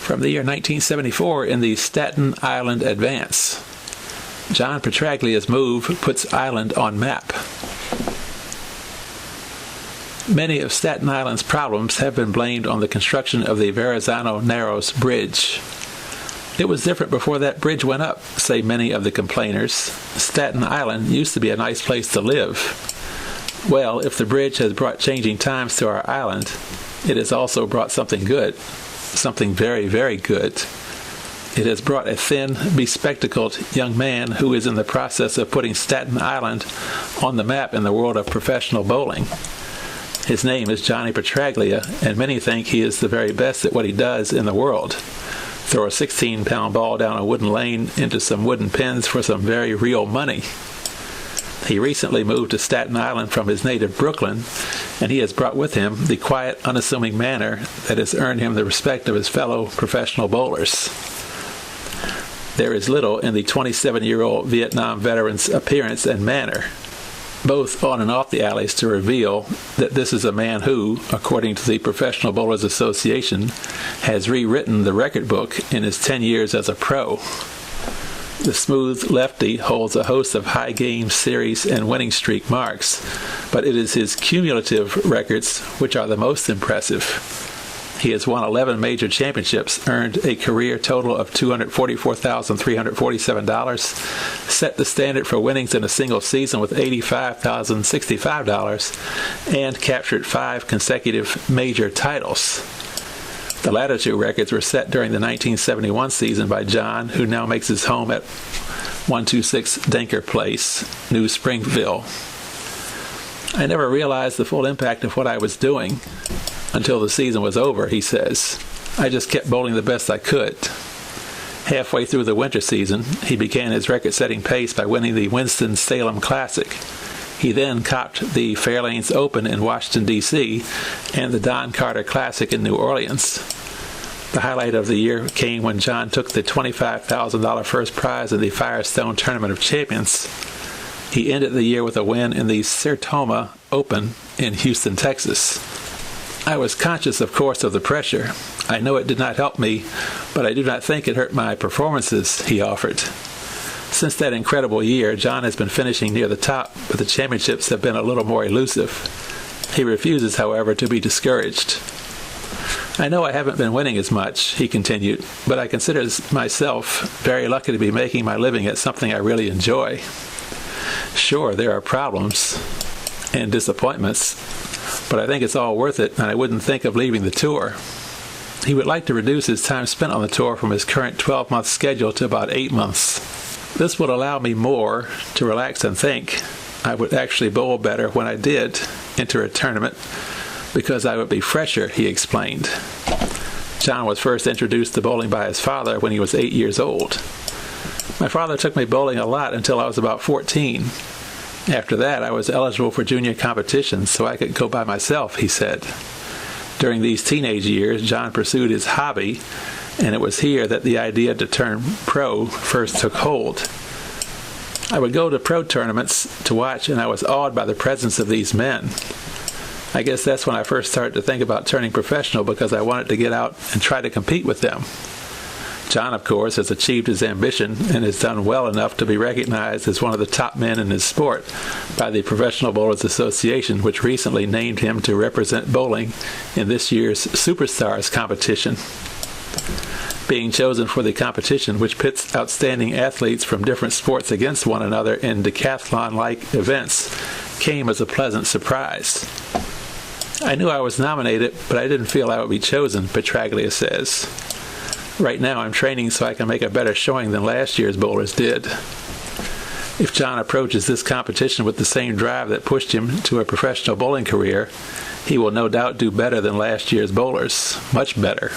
From the year 1974 in the Staten Island Advance. John Petraglia's move puts Island on map. Many of Staten Island's problems have been blamed on the construction of the Verrazano Narrows Bridge. It was different before that bridge went up, say many of the complainers. Staten Island used to be a nice place to live. Well, if the bridge has brought changing times to our island, it has also brought something good, something very, very good. It has brought a thin, bespectacled young man who is in the process of putting Staten Island on the map in the world of professional bowling. His name is Johnny Petraglia, and many think he is the very best at what he does in the world. Throw a 16-pound ball down a wooden lane into some wooden pins for some very real money. He recently moved to Staten Island from his native Brooklyn, and he has brought with him the quiet, unassuming manner that has earned him the respect of his fellow professional bowlers. There is little in the 27-year-old Vietnam veteran's appearance and manner, both on and off the alleys, to reveal that this is a man who, according to the Professional Bowlers Association, has rewritten the record book in his 10 years as a pro. The smooth lefty holds a host of high game, series, and winning streak marks, but it is his cumulative records which are the most impressive. He has won 11 major championships, earned a career total of $244,347, set the standard for winnings in a single season with $85,065, and captured 5 consecutive major titles. The latter 2 records were set during the 1971 season by John, who now makes his home at 126 Denker Place, New Springville. I never realized the full impact of what I was doing until the season was over, he says. I just kept bowling the best I could. Halfway through the winter season, he began his record-setting pace by winning the Winston-Salem Classic. He then copped the Fairlanes Open in Washington, D.C., and the Don Carter Classic in New Orleans. The highlight of the year came when John took the $25,000 first prize in the Firestone Tournament of Champions. He ended the year with a win in the Sertoma Open in Houston, Texas. I was conscious, of course, of the pressure. I know it did not help me, but I do not think it hurt my performances, he offered. Since that incredible year, John has been finishing near the top, but the championships have been a little more elusive. He refuses, however, to be discouraged. I know I haven't been winning as much, he continued, but I consider myself very lucky to be making my living at something I really enjoy. Sure, there are problems and disappointments, but I think it's all worth it, and I wouldn't think of leaving the tour. He would like to reduce his time spent on the tour from his current 12-month schedule to about 8 months. This would allow me more to relax and think. I would actually bowl better when I did enter a tournament because I would be fresher, he explained. John was first introduced to bowling by his father when he was 8 years old. My father took me bowling a lot until I was about 14. After that, I was eligible for junior competitions, so I could go by myself, he said. During these teenage years, John pursued his hobby, and it was here that the idea to turn pro first took hold. I would go to pro tournaments to watch, and I was awed by the presence of these men. I guess that's when I first started to think about turning professional because I wanted to get out and try to compete with them. John, of course, has achieved his ambition and has done well enough to be recognized as one of the top men in his sport by the Professional Bowlers Association, which recently named him to represent bowling in this year's Superstars competition. Being chosen for the competition, which pits outstanding athletes from different sports against one another in decathlon-like events, came as a pleasant surprise. I knew I was nominated, but I didn't feel I would be chosen, Petraglia says. Right now I'm training so I can make a better showing than last year's bowlers did. If John approaches this competition with the same drive that pushed him to a professional bowling career, he will no doubt do better than last year's bowlers. Much better.